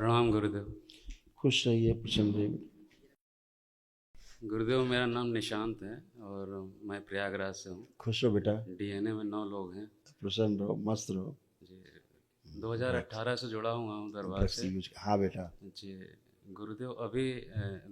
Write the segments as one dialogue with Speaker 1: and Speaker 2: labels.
Speaker 1: प्रणाम गुरुदेव।
Speaker 2: खुश रहिए, प्रसन्न रहिए।
Speaker 1: गुरुदेव, मेरा नाम निशांत है और मैं प्रयागराज से हूँ।
Speaker 2: खुश रहो बेटा,
Speaker 1: डीएनए में 9 लोग हैं।
Speaker 2: प्रसन्न रहो, मस्त रहो।
Speaker 1: जी, 2018 से जुड़ा हुआ हूँ दरबार
Speaker 2: ड्रग्स
Speaker 1: से।
Speaker 2: यूज, हाँ बेटा।
Speaker 1: जी गुरुदेव, अभी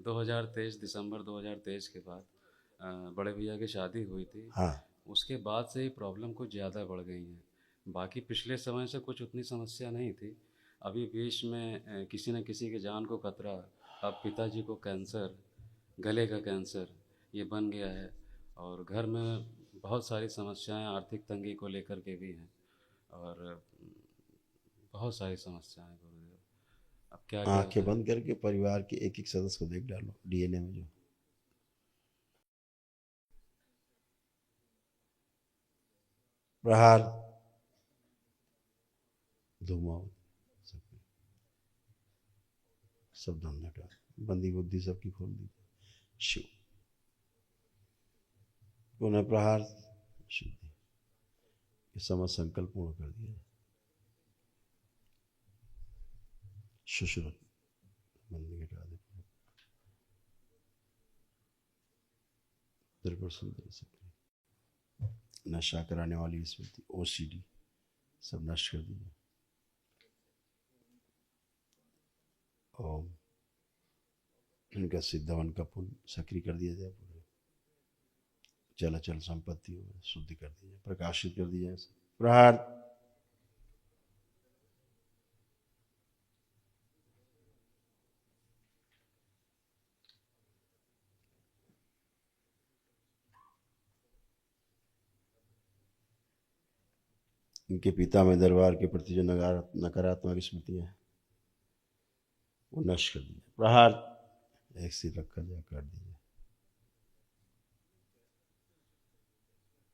Speaker 1: 2023 दिसंबर 2023 के बाद बड़े भैया की शादी हुई थी।
Speaker 2: हाँ,
Speaker 1: उसके बाद से ही प्रॉब्लम कुछ ज़्यादा बढ़ गई हैं। बाकी पिछले समय से कुछ उतनी समस्या नहीं थी। अभी बीच में किसी न किसी की जान को खतरा। अब पिताजी को कैंसर, गले का कैंसर ये बन गया है। और घर में बहुत सारी समस्याएं आर्थिक तंगी को लेकर के भी हैं। और बहुत सारी समस्याएं गुरुदेव, अब क्या किया
Speaker 2: आंखें
Speaker 1: जाए।
Speaker 2: बंद करके परिवार के एक एक सदस्य को देख डालो डीएनए में। जो प्रहार, धूमाओ, सब धंधा का बंदी बुद्धि सबकी खोल दी। शिव पुनः प्रहार, शुद्धि, ये समझ संकल्प पूर्ण कर दिया। शुश्रुत बंदी घटा दे, त्रिपुर सुंदर से नशा कराने वाली स्मृति, ओसीडी सब नष्ट कर दीजिए। ओम, इनका सिद्धवन का पुण्य सक्रिय कर दिया जाए। पूरे चल अचल संपत्ति हो शुद्धि कर दी जाए, प्रकाशित कर दिया जाए। प्रहार, इनके पिता में दरबार के प्रति जो नकारात्मक स्मृतियां हैं वो नष्ट कर दिया। प्रहार, एक सिर रखा जाए, काट दिया।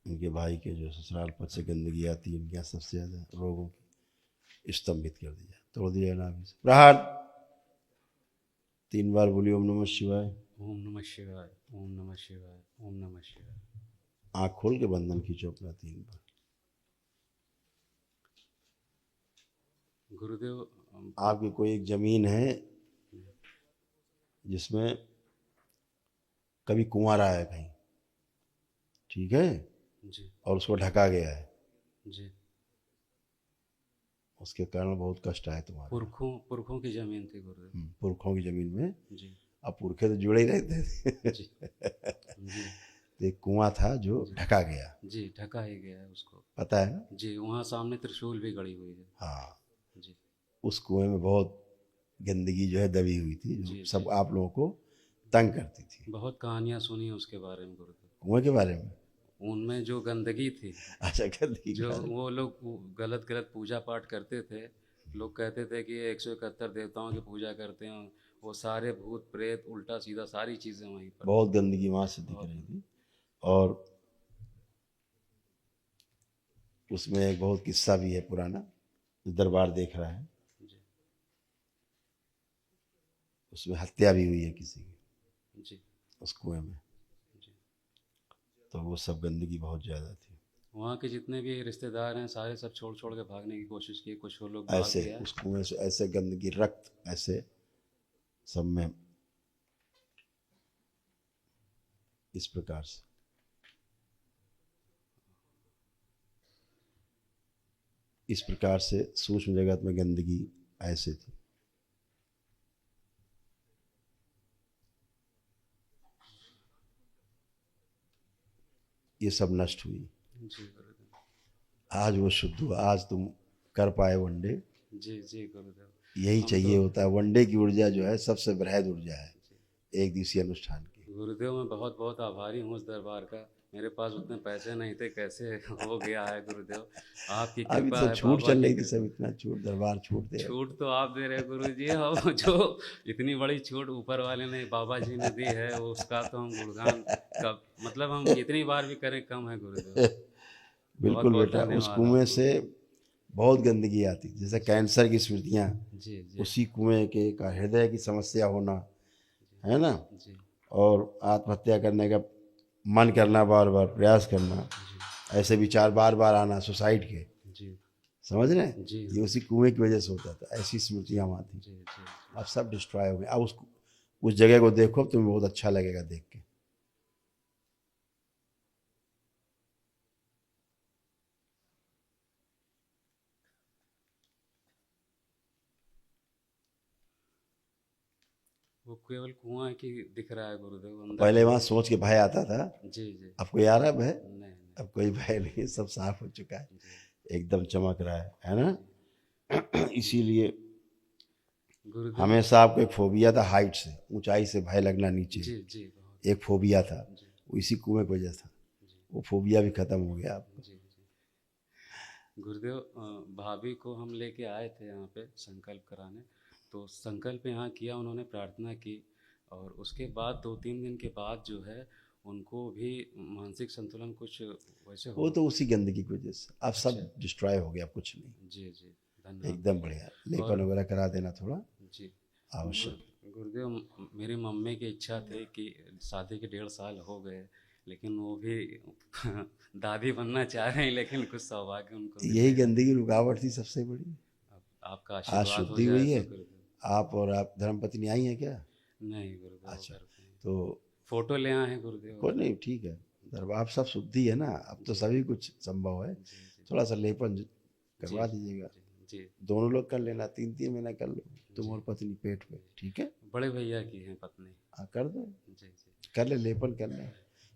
Speaker 2: इनके भाई के जो ससुराल पद से गंदगी आती है, इनके यहाँ सबसे ज्यादा रोगों की स्तंभित कर दिया, तोड़ दिया नाभि से। प्रहार, 3 बार बोलिए ओम नमः शिवाय।
Speaker 1: ओम नमः शिवाय, ओम नमः शिवाय, ओम नमः शिवाय।
Speaker 2: आंख खोल के बंधन खींचो अपना 3 बार।
Speaker 1: गुरुदेव,
Speaker 2: आपकी कोई एक जमीन है जिसमें कभी कुआं रहा है कहीं, ठीक है,
Speaker 1: जी
Speaker 2: और उसको ढका गया है,
Speaker 1: जी,
Speaker 2: उसके कारण बहुत कष्ट आए तुम्हारे।
Speaker 1: पुरखों की ज़मीन थी गुरुदेव।
Speaker 2: पुरखों की जमीन में।
Speaker 1: जी
Speaker 2: अब पुरखे तो जुड़े ही रहते थे।
Speaker 1: जी जी
Speaker 2: तो एक कुआं था जो ढका गया,
Speaker 1: जी, ढका ही गया है उसको।
Speaker 2: पता है ना?
Speaker 1: जी, वहाँ सामने त्रिशूल भी गड़ी हुई है।
Speaker 2: हाँ,
Speaker 1: जी
Speaker 2: उस कुएं में बहुत गंदगी जो है दबी हुई थी, जो
Speaker 1: जी
Speaker 2: सब
Speaker 1: जी,
Speaker 2: आप लोगों को तंग करती थी।
Speaker 1: बहुत कहानियाँ सुनी हैं उसके बारे में गुरुदेव।
Speaker 2: कुएं के बारे में?
Speaker 1: उनमें जो गंदगी थी,
Speaker 2: अच्छा, गंदगी के
Speaker 1: जो
Speaker 2: बारे में।
Speaker 1: वो लोग गलत गलत पूजा पाठ करते थे। लोग कहते थे कि 171 देवताओं की पूजा करते हैं। वो सारे भूत प्रेत उल्टा सीधा सारी चीज़ें वहीं पर।
Speaker 2: बहुत गंदगी वहां से दिख रही थी। और उसमें एक बहुत किस्सा भी है पुराना, जो दरबार देख रहा है।
Speaker 1: जी
Speaker 2: उसमें हत्या भी हुई है किसी की
Speaker 1: जी
Speaker 2: उस कुएं में।
Speaker 1: जी,
Speaker 2: तो वो सब गंदगी बहुत ज़्यादा थी।
Speaker 1: वहाँ के जितने भी रिश्तेदार हैं सारे सब छोड़ छोड़ के भागने की कोशिश की। कुछ वो लोग भाग
Speaker 2: ऐसे
Speaker 1: गया।
Speaker 2: उस कुएं से ऐसे गंदगी, रक्त ऐसे सब में, इस प्रकार से सूक्ष्म जगत में गंदगी ऐसे थी। ये सब नष्ट हुई।
Speaker 1: जी गुरुदेव।
Speaker 2: आज वो शुद्ध हुआ, आज तुम कर पाए वनडे।
Speaker 1: जी जी गुरुदेव।
Speaker 2: यही
Speaker 1: हम
Speaker 2: चाहिए
Speaker 1: तो
Speaker 2: होता है। वनडे की ऊर्जा जो है सबसे बृहद ऊर्जा है
Speaker 1: जी
Speaker 2: एक दिवसीय अनुष्ठान की।
Speaker 1: गुरुदेव, मैं बहुत बहुत आभारी हूँ उस दरबार का। मेरे पास उतने पैसे नहीं थे, कैसे हो गया है गुरुदेव। आपकी
Speaker 2: अभी
Speaker 1: कृपा
Speaker 2: तो
Speaker 1: है,
Speaker 2: छूट
Speaker 1: बाबा
Speaker 2: चल
Speaker 1: की
Speaker 2: रही थी, सब
Speaker 1: कृपा।
Speaker 2: इतना छूट, दरबार छूट दे रहे।
Speaker 1: छूट तो आप दे रहे गुरु जी, हम जो इतनी बड़ी छूट ऊपर वाले ने, बाबा जी ने दी है, वो उसका तो हम गुणगान का मतलब हम कितनी बार भी करें कम है गुरुदेव। बहुत
Speaker 2: बिल्कुल
Speaker 1: बहुत
Speaker 2: बेटा, उस
Speaker 1: धन्यवाद
Speaker 2: कुएं
Speaker 1: आपको।
Speaker 2: से बहुत गंदगी आती, जैसे कैंसर की स्मृतियाँ,
Speaker 1: जी जी
Speaker 2: उसी कुएं के का हृदय की समस्या होना, है ना,
Speaker 1: जी
Speaker 2: और आत्महत्या करने का मन करना, बार बार प्रयास करना,
Speaker 1: जी
Speaker 2: ऐसे विचार बार बार आना, सुसाइड के,
Speaker 1: जी
Speaker 2: समझ रहे हैं?
Speaker 1: जी
Speaker 2: ये उसी कुएं की वजह से होता था, ऐसी स्मृतियाँ वहाँ थी।
Speaker 1: जी जी
Speaker 2: अब सब डिस्ट्रॉय हो गए। अब उस जगह को देखो, तुम्हें बहुत अच्छा लगेगा देख के।
Speaker 1: वो केवल कुआं की दिख रहा है गुरुदेव, अंदर
Speaker 2: पहले
Speaker 1: नहीं।
Speaker 2: वहाँ सोच के भय आता था,
Speaker 1: जी जी।
Speaker 2: अब कोई आ रहा है भय?
Speaker 1: नहीं नहीं।
Speaker 2: अब कोई भय नहीं, सब साफ हो चुका है,
Speaker 1: जी
Speaker 2: एकदम चमक रहा है ना?
Speaker 1: जी
Speaker 2: इसीलिए
Speaker 1: गुरुदेव।
Speaker 2: हमेशा आपको एक फोबिया था हाइट से, ऊंचाई से भय लगना नीचे,
Speaker 1: जी जी बहुत।
Speaker 2: एक फोबिया था,
Speaker 1: जी
Speaker 2: वो इसी कुएं की वजह था।
Speaker 1: जी
Speaker 2: वो फोबिया भी खत्म हो गया आपका।
Speaker 1: जी जी गुरुदेव, भाभी को हम लेके आए थे यहाँ पे संकल्प कराने, तो संकल्प यहाँ किया, उन्होंने प्रार्थना की, और उसके बाद 2-3 दिन के बाद जो है उनको भी मानसिक संतुलन कुछ वैसे
Speaker 2: वो
Speaker 1: हो।
Speaker 2: तो उसी गंदगी की वजह से अब
Speaker 1: अच्छा।
Speaker 2: सब डिस्ट्रॉय हो गया, कुछ नहीं,
Speaker 1: जी जी धन्यवाद।
Speaker 2: एकदम बढ़िया। लेपन
Speaker 1: और
Speaker 2: वगैरह करा देना थोड़ा
Speaker 1: जी
Speaker 2: आवश्यक।
Speaker 1: गुरुदेव, मेरी मम्मी की इच्छा थी कि शादी के 1.5 साल हो गए, लेकिन वो भी दादी बनना चाह रहे हैं, लेकिन कुछ सौभाग्य उनको मिल
Speaker 2: यही
Speaker 1: नहीं रहा।
Speaker 2: गंदगी रुकावट थी सबसे बड़ी।
Speaker 1: आपका
Speaker 2: आज
Speaker 1: आशीर्वाद हो
Speaker 2: शुद्धि
Speaker 1: जाए
Speaker 2: हुई है,
Speaker 1: तो गुरुदेव।
Speaker 2: आप और आप धर्मपत्नी आई हैं क्या?
Speaker 1: नहीं गुरुदेव,
Speaker 2: अच्छा,
Speaker 1: घर पे हैं।
Speaker 2: तो
Speaker 1: फोटो ले आए हैं गुरुदेव।
Speaker 2: कोई नहीं, ठीक है। दरबार आप सब शुद्धि है ना, अब तो सभी कुछ संभव है।
Speaker 1: जी जी
Speaker 2: थोड़ा सा लेपन करवा
Speaker 1: जी
Speaker 2: दीजिएगा,
Speaker 1: जी जी
Speaker 2: दोनों लोग कर लेना, 3-3 महीना कर लो, तुम
Speaker 1: जी।
Speaker 2: और पत्नी पेट पे, ठीक है?
Speaker 1: बड़े भैया की हैं पत्नी।
Speaker 2: हाँ कर दो,
Speaker 1: जी जी
Speaker 2: कर ले, लेपन कर ले,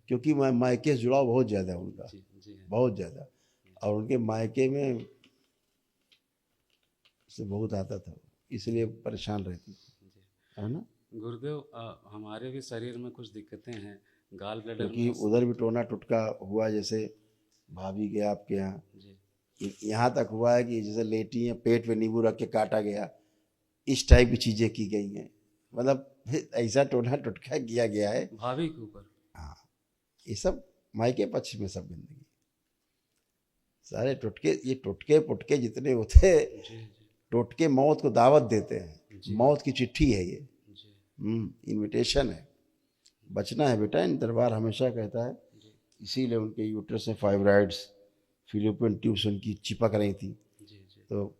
Speaker 2: क्योंकि मायके से जुड़ाव बहुत ज़्यादा है उनका,
Speaker 1: जी जी हाँ,
Speaker 2: बहुत ज़्यादा। और उनके मायके में से बहुत आता था, इसलिए परेशान रहती थी,
Speaker 1: जी
Speaker 2: है ना?
Speaker 1: गुरुदेव, हमारे भी शरीर में कुछ दिक्कतें हैं, गाल ब्लैडर
Speaker 2: क्योंकि
Speaker 1: में।
Speaker 2: उधर भी टोना टुटका हुआ, जैसे भाभी के आपके यहाँ,
Speaker 1: जी
Speaker 2: यहाँ तक हुआ है कि जैसे लेटी हैं, पेट पे नींबू रख के काटा गया, इस टाइप की चीज़ें की गई हैं, मतलब ऐसा टोना टुटका किया गया है।
Speaker 1: भाभी के ऊपर।
Speaker 2: हाँ, ये सब मायके पक्ष में सब गंदगी, सारे टुटके, ये टुटके पुटके जितने होते हैं,
Speaker 1: जी जी
Speaker 2: टोटके मौत को दावत देते हैं,
Speaker 1: जी।
Speaker 2: मौत की चिट्ठी है ये,
Speaker 1: जी
Speaker 2: इनविटेशन है। बचना है बेटा, इन दरबार हमेशा कहता है,
Speaker 1: जी
Speaker 2: इसीलिए उनके यूट्रस में फाइब्राइड्स, फिलिपिन ट्यूब्स उनकी चिपक रही थी,
Speaker 1: जी जी
Speaker 2: तो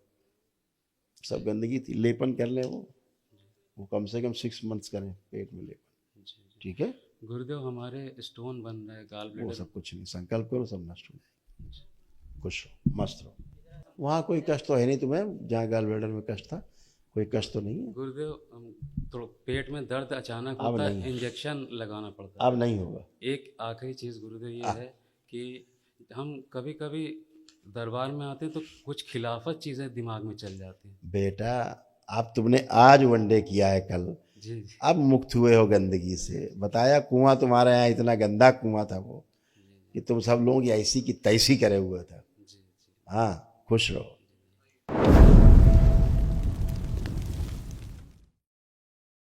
Speaker 2: सब गंदगी थी। लेपन कर ले, वो कम से कम 6 मंथ्स करें पेट में लेपन,
Speaker 1: जी जी।
Speaker 2: ठीक है?
Speaker 1: गुरुदेव, हमारे स्टोन बन रहा है गाल
Speaker 2: वो
Speaker 1: ब्लैडर।
Speaker 2: सब कुछ नहीं, संकल्प करो, सब नष्ट हो जाए, खुश हो, मस्त रहो। वहाँ कोई कष्ट तो है नहीं तुम्हें, जहाँ गाल ब्लैडर में कष्ट था, कोई कष्ट तो नहीं है?
Speaker 1: गुरुदेव, तो पेट में दर्द अचानक
Speaker 2: अब
Speaker 1: होता
Speaker 2: नहीं
Speaker 1: है,
Speaker 2: है।
Speaker 1: इंजेक्शन लगाना पड़ता है।
Speaker 2: अब नहीं होगा।
Speaker 1: एक आखिरी चीज़ गुरुदेव ये है कि हम कभी कभी दरबार में आते हैं तो कुछ खिलाफत चीज़ें दिमाग में चल जाती हैं।
Speaker 2: बेटा, अब तुमने आज वनडे किया है, कल
Speaker 1: जी जी
Speaker 2: अब मुक्त हुए हो गंदगी से। बताया कुआं तुम्हारे यहाँ इतना गंदा कुआं था वो, कि तुम सब लोगों की ऐसी की तैसी करे हुए था।
Speaker 1: जी जी।
Speaker 2: हाँ, खुश रहो।